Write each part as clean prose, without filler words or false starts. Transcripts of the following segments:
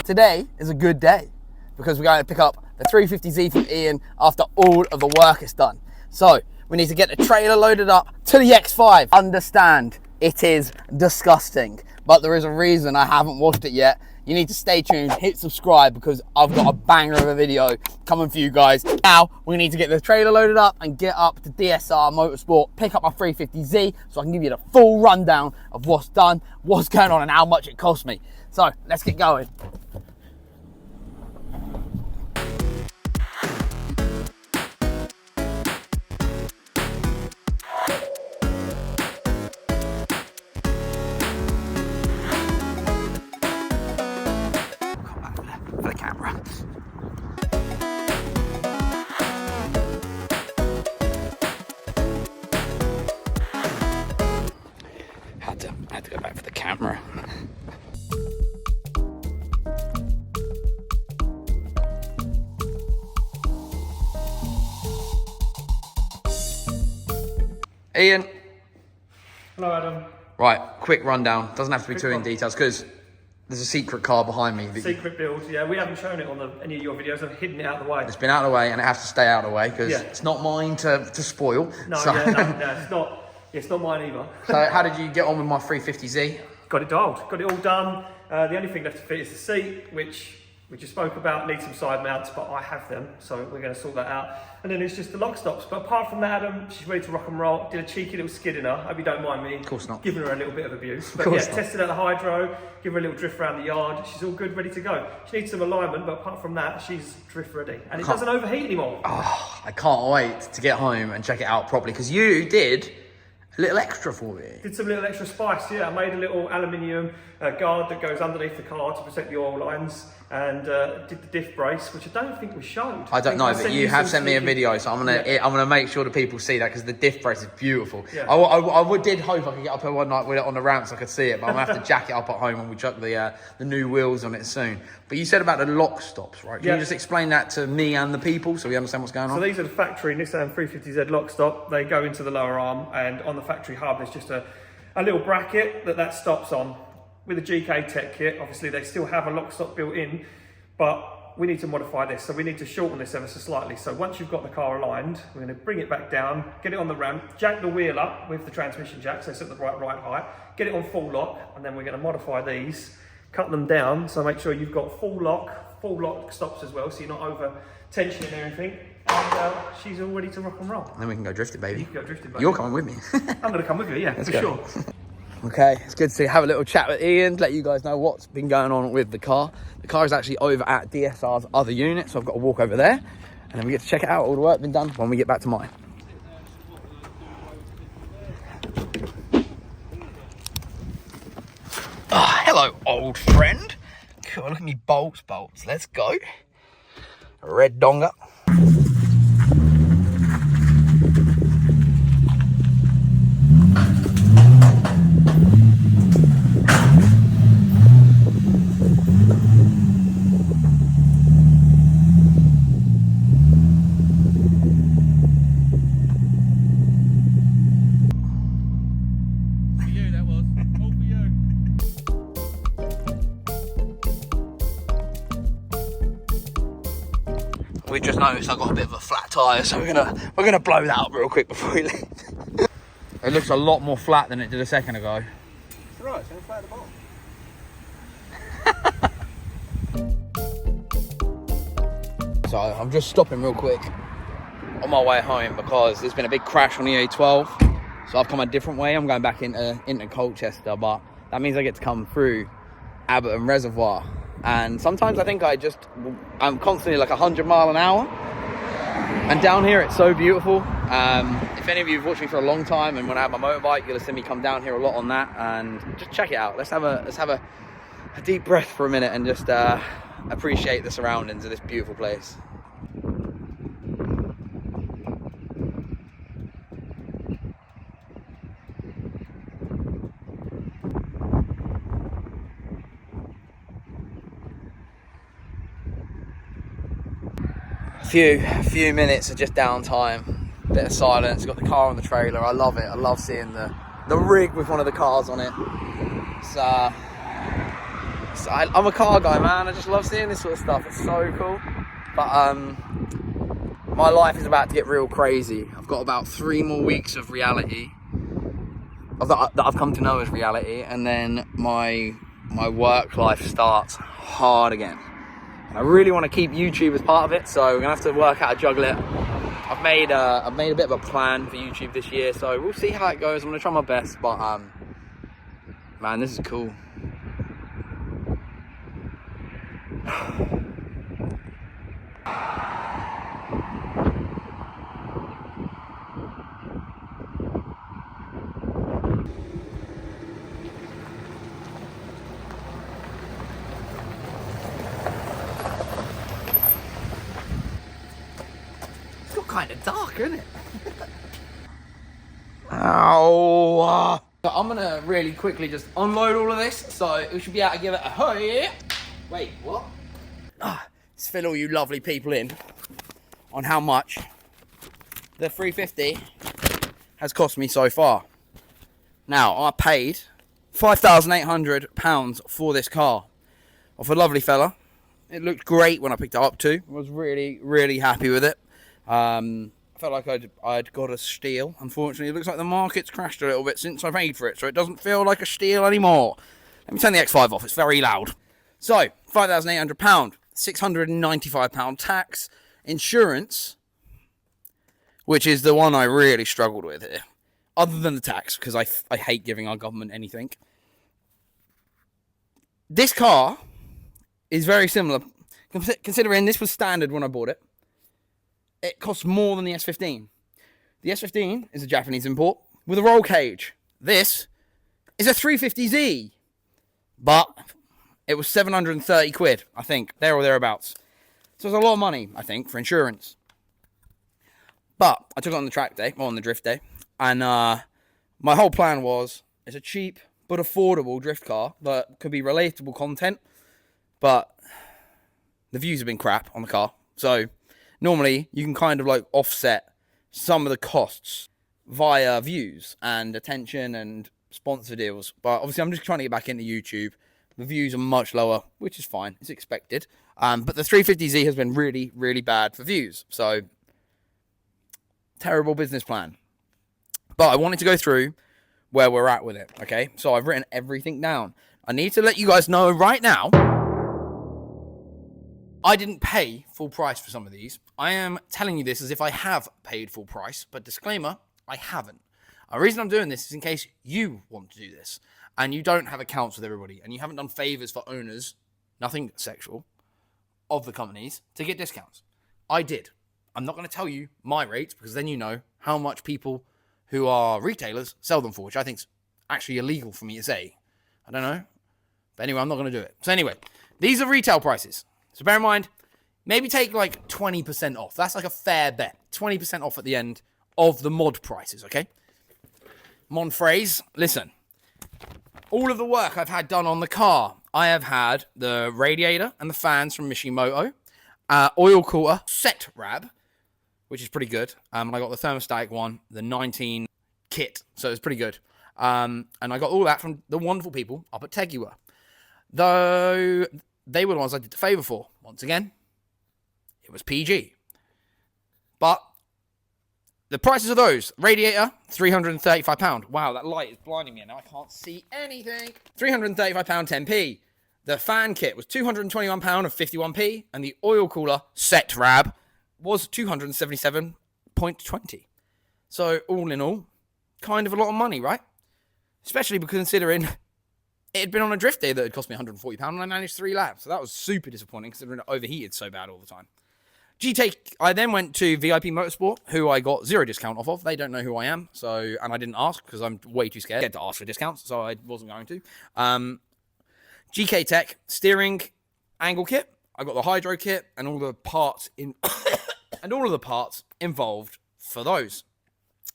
today is a good day because we're going to pick up the 350Z from Ian after all of the work is done. So we need to get the trailer loaded up to the X5. Understand, it is disgusting, but there is a reason I haven't washed it yet. You need to stay tuned, hit subscribe, because I've got a banger of a video coming for you guys. Now, we need to get the trailer loaded up and get up to DSR Motorsport, pick up my 350Z, so I can give you the full rundown of what's done, what's going on, and how much it cost me. So, let's get going. For the camera. Had to go back for the camera. Ian. Hello, Adam. Right, quick rundown. Doesn't have to be too in details because there's a secret car behind me. Secret build, yeah. We haven't shown it on any of your videos. I've hidden it out of the way. It's been out of the way and it has to stay out of the way because it's not mine to spoil. No, so. no, it's not mine either. So how did you get on with my 350Z? Got it dialed. Got it all done. The only thing left to fit is the seat, which we just spoke about. Need some side mounts, but I have them, so we're going to sort that out. And then it's just the lock stops. But apart from that, Adam, she's ready to rock and roll. Did a cheeky little skid in her. Hope you don't mind me. Of course not. Giving her a little bit of abuse. But yeah, tested out the hydro, give her a little drift around the yard. She's all good, ready to go. She needs some alignment, but apart from that, she's drift ready. And it doesn't overheat anymore. Oh, I can't wait to get home and check it out properly because you did a little extra for me. Did some little extra spice, yeah. I made a little aluminium guard that goes underneath the car to protect the oil lines, and did the diff brace, which I don't think we showed. I don't know, but you have sent me a video, so I'm gonna make sure that people see that because the diff brace is beautiful. Yeah. I did hope I could get up here one night with it on the ramp so I could see it, but I'm gonna have to jack it up at home when we chuck the new wheels on it soon. But you said about the lock stops, right? Can you just explain that to me and the people so we understand what's going on? So these are the factory Nissan 350Z lock stop. They go into the lower arm, and on the factory hub there's just a little bracket that stops on. With a GK Tech kit, obviously they still have a lock stop built in, but we need to modify this. So we need to shorten this ever so slightly. So once you've got the car aligned, we're going to bring it back down, get it on the ramp, jack the wheel up with the transmission jack, so it's at the right height, get it on full lock, and then we're going to modify these, cut them down, so make sure you've got full lock stops as well, so you're not over tensioning anything. And she's all ready to rock and roll. And then we can go drifting, baby. You can go drifting, baby. You're coming with me. I'm going to come with you, yeah, for sure. Okay, it's good to have a little chat with Ian, let you guys know what's been going on with the car. The car is actually over at DSR's other unit, so I've got to walk over there, and then we get to check it out, all the work been done when we get back to mine. Hello, old friend. Cool, look at me bolts. Let's go. Red donga. We just noticed I've got a bit of a flat tyre, so we're gonna blow that up real quick before we leave. It looks a lot more flat than it did a second ago. It's alright, it's only flat at the bottom. So I'm just stopping real quick on my way home because there's been a big crash on the A12. So I've come a different way. I'm going back into Colchester, but that means I get to come through Abberton Reservoir. And sometimes I think I'm constantly like 100 miles an hour. And down here, it's so beautiful. If any of you have watched me for a long time and when I have my motorbike, you'll have seen me come down here a lot on that. And just check it out. Let's have a deep breath for a minute and just appreciate the surroundings of this beautiful place. Few minutes of just downtime, bit of silence. Got the car on the trailer. I love it. I love seeing the rig with one of the cars on it. It's I'm a car guy, man. I just love seeing this sort of stuff. It's so cool. But my life is about to get real crazy. I've got about 3 more weeks of reality that I've come to know as reality, and then my work life starts hard again. And I really want to keep YouTube as part of it, so we're gonna have to work out how to juggle it. I've made a bit of a plan for YouTube this year, so we'll see how it goes. I'm gonna try my best, but man, this is cool. It's got kind of dark, isn't it? Ow! I'm gonna really quickly just unload all of this, so we should be able to give it a hey. Wait, what? Let's fill all you lovely people in on how much the 350 has cost me so far. Now, I paid £5,800 for this car off a lovely fella. It looked great when I picked it up too. I was really, really happy with it. I felt like I'd got a steal. Unfortunately, it looks like the market's crashed a little bit since I paid for it, so it doesn't feel like a steal anymore. Let me turn the X5 off, it's very loud. So, £5,800, £695 tax, insurance, which is the one I really struggled with here, other than the tax, because I hate giving our government anything. This car is very similar, considering this was standard when I bought it. It costs more than the S15. The S15 is a Japanese import with a roll cage. This is a 350Z, but it was 730 quid, I think, there or thereabouts. So it's a lot of money, I think, for insurance. But I took it on the track day, or on the drift day, and my whole plan was, it's a cheap but affordable drift car that could be relatable content, but the views have been crap on the car. So normally you can kind of like offset some of the costs via views and attention and sponsor deals. But obviously I'm just trying to get back into YouTube. The views are much lower, which is fine. It's expected. But the 350Z has been really, really bad for views. So, terrible business plan. But I wanted to go through where we're at with it, okay? So I've written everything down. I need to let you guys know right now, I didn't pay full price for some of these. I am telling you this as if I have paid full price, but disclaimer, I haven't. The reason I'm doing this is in case you want to do this and you don't have accounts with everybody and you haven't done favors for owners, nothing sexual, of the companies to get discounts. I did. I'm not going to tell you my rates because then you know how much people who are retailers sell them for, which I think is actually illegal for me to say. I don't know. But anyway, I'm not going to do it. So anyway, these are retail prices. So bear in mind, maybe take like 20% off. That's like a fair bet. 20% off at the end of the mod prices, okay? Mon phrase, listen. All of the work I've had done on the car, I have had the radiator and the fans from Mishimoto, oil cooler, sterab, which is pretty good. And I got the thermostatic one, the 19 kit, so it's pretty good. And I got all that from the wonderful people up at Tegiwa. Though they were the ones I did the favor for. Once again, it was PG. But the prices of those, radiator, £335. Wow, that light is blinding me now. I can't see anything. £335, 10p. The fan kit was £221 of 51p. And the oil cooler, sterab, was £277.20. So, all in all, kind of a lot of money, right? Especially because considering it had been on a drift day that had cost me £140 and I managed 3 laps. So that was super disappointing considering it overheated so bad all the time. I then went to VIP Motorsport, who I got 0 discount off of. They don't know who I am, and I didn't ask because I'm way too scared to ask for discounts, so I wasn't going to. GK Tech steering angle kit. I got the hydro kit and all the parts and all of the parts involved for those.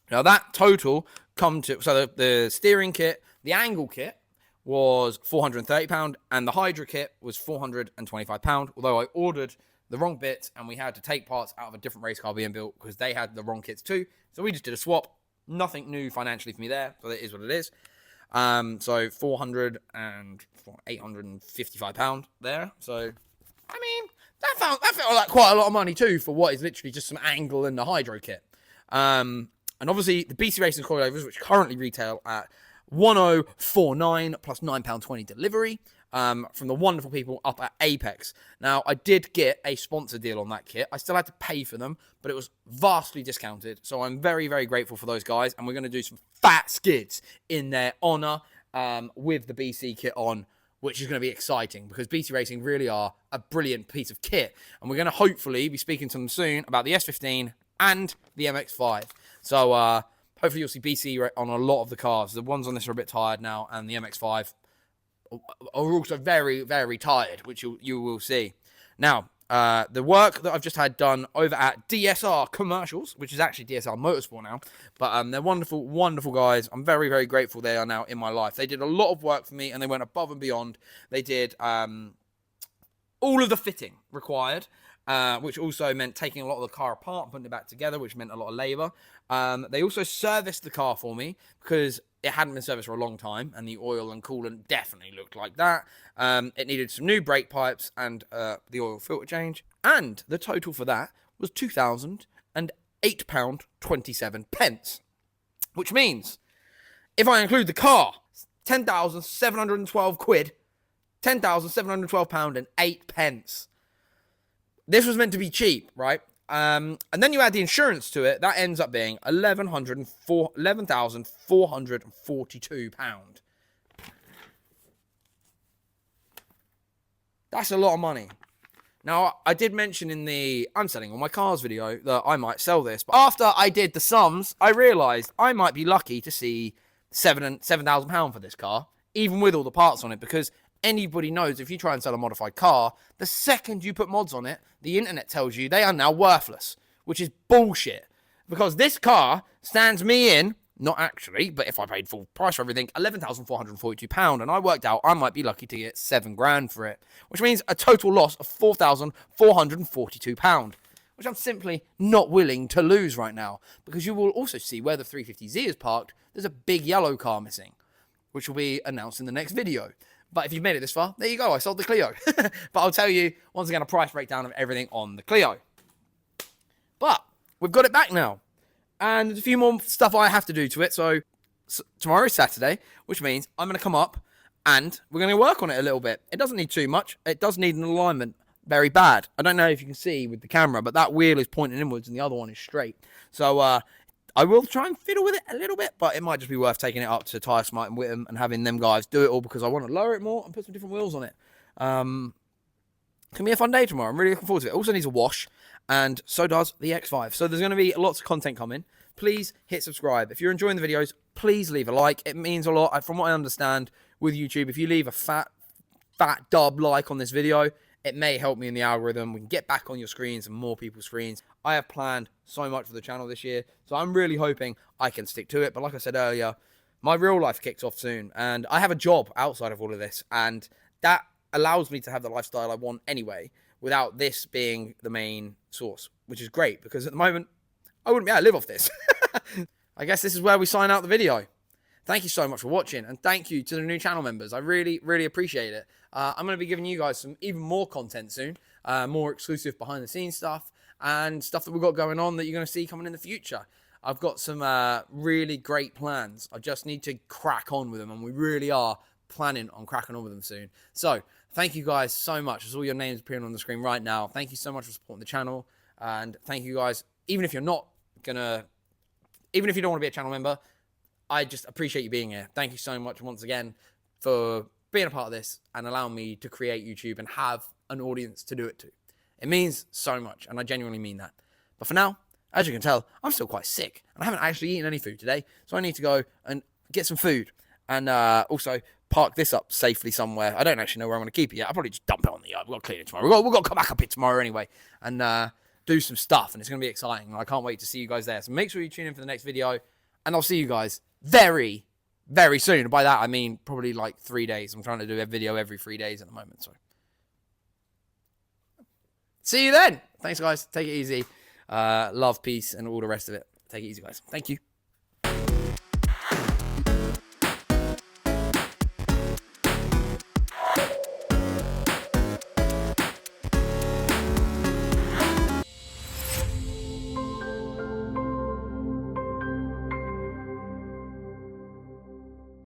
Now that total the steering kit, the angle kit was £430 and the hydro kit was £425. Although I ordered the wrong bits and we had to take parts out of a different race car being built because they had the wrong kits too. So we just did a swap. Nothing new financially for me there, so it is what it is. So 400 and £855 there. So, I mean, that felt like quite a lot of money too for what is literally just some angle and a hydro kit. And obviously the BC Racing coilovers, which currently retail at 1049 plus £9.20 delivery, from the wonderful people up at Apex. Now, I did get a sponsor deal on that kit. I still had to pay for them, but it was vastly discounted. So I'm very, very grateful for those guys. And we're going to do some fat skids in their honor with the BC kit on, which is going to be exciting because BC Racing really are a brilliant piece of kit. And we're going to hopefully be speaking to them soon about the S15 and the MX-5. So hopefully you'll see BC on a lot of the cars. The ones on this are a bit tired now, and the MX-5 are also very, very tired, which you will see. Now, the work that I've just had done over at DSR Commercials, which is actually DSR Motorsport now, but they're wonderful, wonderful guys. I'm very, very grateful they are now in my life. They did a lot of work for me, and they went above and beyond. They did all of the fitting required, which also meant taking a lot of the car apart and putting it back together, which meant a lot of labour. They also serviced the car for me because it hadn't been serviced for a long time, and the oil and coolant definitely looked like that. It needed some new brake pipes and the oil filter change, and the total for that was £2,008.27, which means if I include the car, £10,712, £10,712.08. This was meant to be cheap, right? And then you add the insurance to it, that ends up being £11,442. That's a lot of money. Now, I did mention in the I'm selling all my cars video that I might sell this, but after I did the sums, I realised I might be lucky to see £7,000 for this car, even with all the parts on it, because anybody knows if you try and sell a modified car, the second you put mods on it, the internet tells you they are now worthless, which is bullshit. Because this car stands me in, not actually, but if I paid full price for everything, £11,442, and I worked out I might be lucky to get £7,000 for it, which means a total loss of £4,442, which I'm simply not willing to lose right now, because you will also see where the 350Z is parked, there's a big yellow car missing, which will be announced in the next video. But if you've made it this far, there you go. I sold the Clio. But I'll tell you, once again, a price breakdown of everything on the Clio. But we've got it back now. And there's a few more stuff I have to do to it. So tomorrow is Saturday, which means I'm going to come up and we're going to work on it a little bit. It doesn't need too much. It does need an alignment very bad. I don't know if you can see with the camera, but that wheel is pointing inwards and the other one is straight. So I will try and fiddle with it a little bit, but it might just be worth taking it up to Tyre Smart and Whittam and having them guys do it all because I want to lower it more and put some different wheels on it. Can be a fun day tomorrow. I'm really looking forward to it. It also needs a wash, and so does the X5. So there's going to be lots of content coming. Please hit subscribe. If you're enjoying the videos, please leave a like. It means a lot. From what I understand with YouTube, if you leave a fat dub like on this video, it may help me in the algorithm. We can get back on your screens and more people's screens. I have planned so much for the channel this year, so I'm really hoping I can stick to it. But like I said earlier, my real life kicks off soon, and I have a job outside of all of this, and that allows me to have the lifestyle I want anyway, without this being the main source, which is great, because at the moment, I wouldn't be able to live off this. I guess this is where we sign out the video. Thank you so much for watching, and thank you to the new channel members. I really, really appreciate it. I'm going to be giving you guys some even more content soon, more exclusive behind-the-scenes stuff, and stuff that we've got going on that you're going to see coming in the future. I've got some really great plans. I just need to crack on with them, and we really are planning on cracking on with them soon. So, thank you guys so much. There's all your names appearing on the screen right now. Thank you so much for supporting the channel, and thank you guys, even if you don't want to be a channel member, I just appreciate you being here. Thank you so much once again for being a part of this and allowing me to create YouTube and have an audience to do it to. It means so much, and I genuinely mean that. But for now, as you can tell, I'm still quite sick, and I haven't actually eaten any food today, so I need to go and get some food, and also park this up safely somewhere. I don't actually know where I'm going to keep it yet. I'll probably just dump it on the yard. We've got to clean it tomorrow. We've got to come back up here tomorrow anyway, and do some stuff, and it's going to be exciting. I can't wait to see you guys there. So make sure you tune in for the next video, and I'll see you guys very, very soon. By that, I mean probably like 3 days. I'm trying to do a video every 3 days at the moment. So see you then. Thanks, guys. Take it easy. Love, peace, and all the rest of it. Take it easy, guys. Thank you.